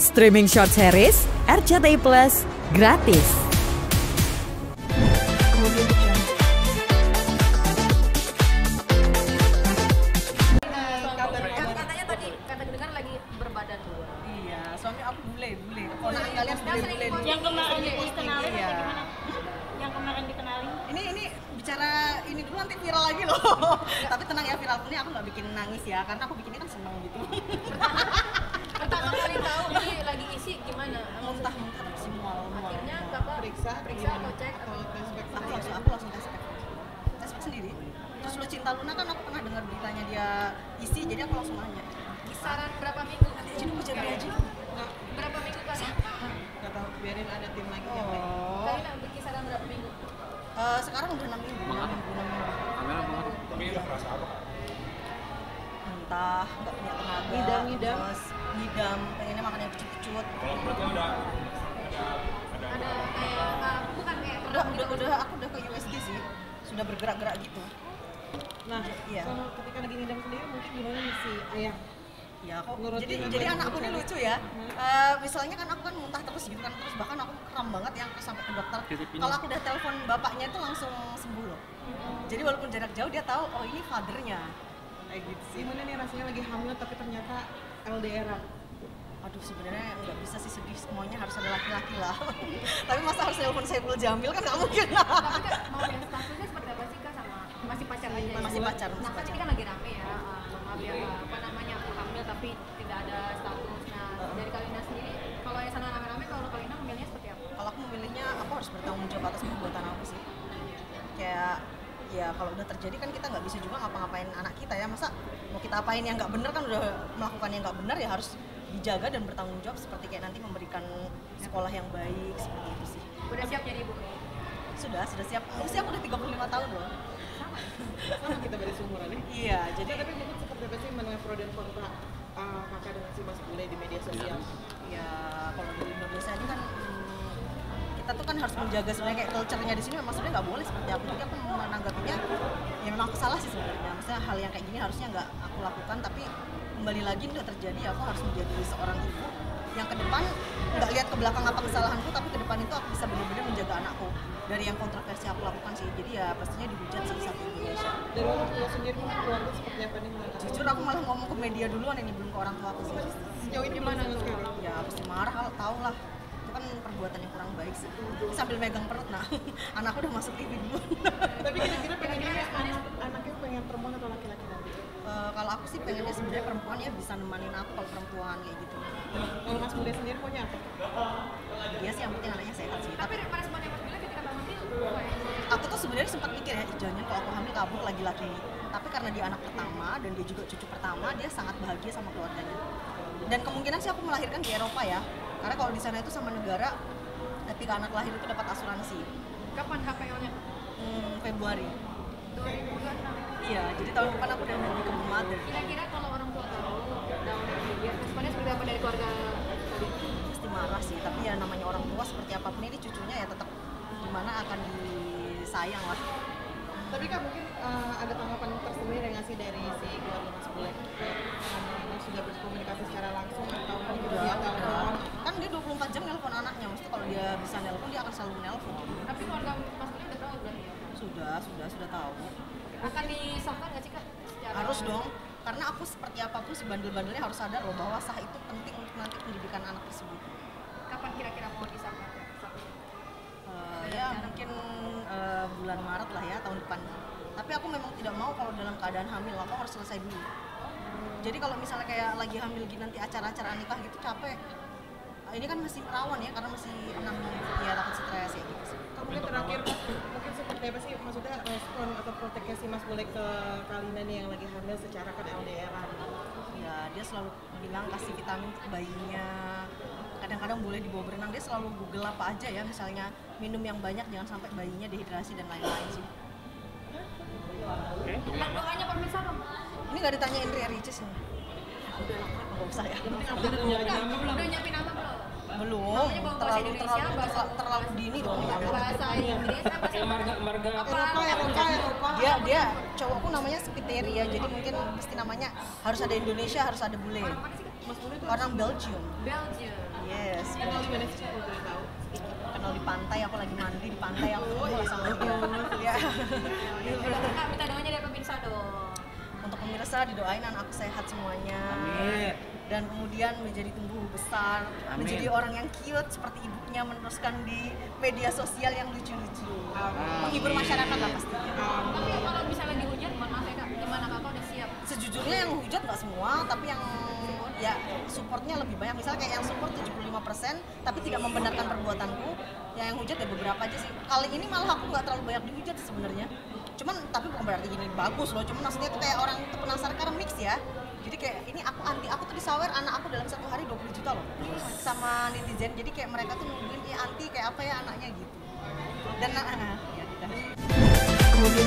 Streaming short series RCTI Plus gratis. Katanya tadi kata dengar lagi berbadan dua. Iya, suami aku bule. Ponakan kalian bule. Yang kemarin dikenalin Iya. gimana? Yang kemarin dikenalin? Ini bicara ini dulu nanti viral lagi loh. Tapi tenang ya, viral ini aku nggak bikin nangis ya, karena aku bikinnya kan seneng gitu. Pertama kali tahu ini lagi isi gimana? Muntah tapi semua. Akhirnya kakak periksa atau cek atau Aku langsung tes pack sendiri. Terus Lu Cinta Luna kan aku pernah dengar beritanya dia isi, jadi aku langsung nanya. kisaran berapa minggu? Jadi aku jadi aja. Berapa minggu kalian? Nggak tahu, biarin ada tim lagi yang lain. Oh. Kalian berkisaran berapa minggu? Sekarang udah 6 minggu. Entah, nggak punya tenaga. Ngidam. Terus ngidam, pengennya makan yang kecut-kecut. Ada kayak bukan kayak Udah aku udah ke USG sih. Sudah bergerak-gerak gitu. Nah, Iya. kalau ketika lagi ngidam sendiri mungkin gimana nih si ayah? Ya kok Nurutin jadi apa yang anakku kamu ini cari? lucu ya. Misalnya kan aku kan muntah terus gitu kan, terus bahkan aku kram banget yang sampai ke dokter. Kalau aku udah telepon bapaknya itu langsung sembuh loh. Jadi walaupun jarak jauh dia tahu oh ini fathernya. Kayak gitu sih. Gimana nih rasanya lagi hamil tapi ternyata LDR-an? Aduh sebenarnya nggak bisa sih sedih, semuanya harus ada laki-laki lah. Tapi masa harus telepon Saiful Jamil kan nggak mungkin. tapi kan mau yang statusnya seperti apa sih kak sama masih pacar aja ya? Masih pacar, Nah masih kan pacar. ini kan lagi rame ya, maaf ya apa namanya aku hamil tapi tidak ada status. Nah dari Kalina sendiri, kalau yang sana rame-rame, kalau Kalina memilihnya seperti apa? Kalau aku memilihnya aku harus bertanggung jawab atas perbuatan aku sih. Kayak ya kalau udah terjadi kan kita nggak bisa juga ngapa-ngapain anak kita ya, masa mau kita apain yang nggak benar, kan udah melakukan yang nggak benar ya harus dijaga dan bertanggung jawab, seperti kayak nanti memberikan sekolah yang baik seperti itu sih. Udah siap jadi ibu? Sudah siap. Usia aku udah 35 tahun loh. Sama kita dari seumuran nih. Iya, jadi Tapi mungkin seperti apa sih menuai pro dan kontra kakak dengan si Mas Bule di media sosial? ya kalau di Indonesia ini kan kita tuh kan harus menjaga sebenarnya kayak culture-nya di sini memang sebenarnya nggak boleh seperti aku. Jadi aku menanggapinya ya memang aku salah sih sebenarnya. Maksudnya hal yang kayak gini harusnya nggak aku lakukan, tapi kembali lagi udah terjadi, aku harus menjadi seorang ibu yang ke depan nggak lihat ke belakang apa kesalahanku, tapi ke depan itu aku bisa benar-benar menjaga anakku dari yang kontroversi aku lakukan sih. Jadi ya pastinya dihujat sih satu Indonesia. Dari orang tua sendiri mungkin keluarga seperti apa nih? Jujur aku malah ngomong ke media duluan ini, belum ke orang tua aku sih. Sejauh ini gimana sekarang? Ya pasti marah, tau lah. Itu kan perbuatan yang kurang baik sih. Sambil megang perut, nah anakku udah masuk TV dulu. Tapi kira-kira pengennya anaknya pengen perempuan atau laki-laki nanti? Kalau aku sih pengennya sebenarnya perempuan ya bisa nemanin aku kalau perempuan kayak gitu. Kalau Mas Bule sendiri maunya apa? Dia sih yang penting anaknya sehat sih. Tapi responnya Mas Bila ketika Mbak hamil, apa ya? Aku tuh sebenarnya sempat mikir ya, jangan kalau aku hamil kabur laki-laki. Tapi karena dia anak pertama dan dia juga cucu pertama, dia sangat bahagia sama keluarganya. Dan kemungkinan sih aku melahirkan di Eropa ya. Karena kalau di sana itu sama negara, ketika anak lahir itu dapat asuransi. Kapan HPL-nya? Februari. 2026. Iya, jadi tahun depan aku udah mau become mother. Kira-kira kalau orang tua tahu daun media, responnya seperti apa dari keluarga tadi? Pasti marah sih, tapi ya namanya orang tua seperti apapun ini cucunya ya tetap gimana akan disayang lah. Tapi kan mungkin ada tanggapan tersendiri nggak sih dari si keluarga Mas Bule? Sudah berkomunikasi secara langsung atau via telepon? Kan dia 24 jam nelpon anaknya, maksudnya kalau dia bisa nelpon dia akan selalu nelpon. Tapi keluarga Mas Bila udah tahu berarti ya? Sudah tahu. Akan disahkan nggak sih kak? Secara Harus dong, karena aku seperti apapun si bandel-bandelnya harus sadar loh bahwa sah itu penting untuk nanti pendidikan anak tersebut. Kapan kira-kira mau disahkan? Ya mungkin bulan Maret lah ya tahun depan. Tapi aku memang tidak mau kalau dalam keadaan hamil, aku harus selesai dulu. Jadi kalau misalnya kayak lagi hamil gini nanti acara-acara nikah gitu capek. Ini kan masih rawan ya karena masih 6 ya takut stres ya gitu sih. Mungkin terakhir, mungkin seperti apa sih maksudnya respon atau proteksi si Mas Bule ke Kalina nih yang lagi hamil secara kan LDR-an? Ya dia selalu bilang kasih vitamin untuk bayinya. Kadang-kadang boleh dibawa berenang, dia selalu google apa aja ya, misalnya minum yang banyak jangan sampai bayinya dehidrasi dan lain-lain sih. Doanya pemirsa dong. Ini nggak ditanyain Ria Ricis ya? Udah lah, nggak usah ya. Udah nyiapin nama belum? Belum, Namanya bawa bahasa Indonesia, bahasa terlalu dini dong. bahasa Inggris, bahasa Eropa. Dia cowokku namanya Spiteri ya, jadi mungkin mesti namanya harus ada Indonesia, harus ada bule. Mana sih kak? Mas Bule itu Orang Belgium. Belgium. Yes. kenal di mana sih kalau boleh tahu? Kenal di pantai, aku lagi mandi di pantai, aku ketemu sama dia. Ya. Kak, minta doanya dari pemirsa dong. Untuk pemirsa didoain anak aku sehat semuanya. Amin. Dan kemudian menjadi tumbuh besar, Amin. menjadi orang yang cute seperti ibunya, meneruskan di media sosial yang lucu-lucu. Menghibur masyarakat lah pastinya. Tapi kalau bisa lagi hujan, mohon maaf ya Kak, gimana Kakak udah siap? Sejujurnya yang hujat nggak semua, tapi yang ya supportnya lebih banyak. Misalnya kayak yang support 75%, tapi tidak membenarkan perbuatanku. Yang hujat ya beberapa aja sih. Kali ini malah aku nggak terlalu banyak dihujat sebenarnya. Cuman tapi bukan berarti gini bagus loh. Cuman maksudnya tuh kayak orang tuh penasaran karena mix ya. Jadi kayak ini aku tuh disawer anak aku dalam satu hari 20 juta loh sama netizen. Jadi kayak mereka tuh nungguin anti kayak apa ya anaknya gitu. Dan ya, gitu. Kemudian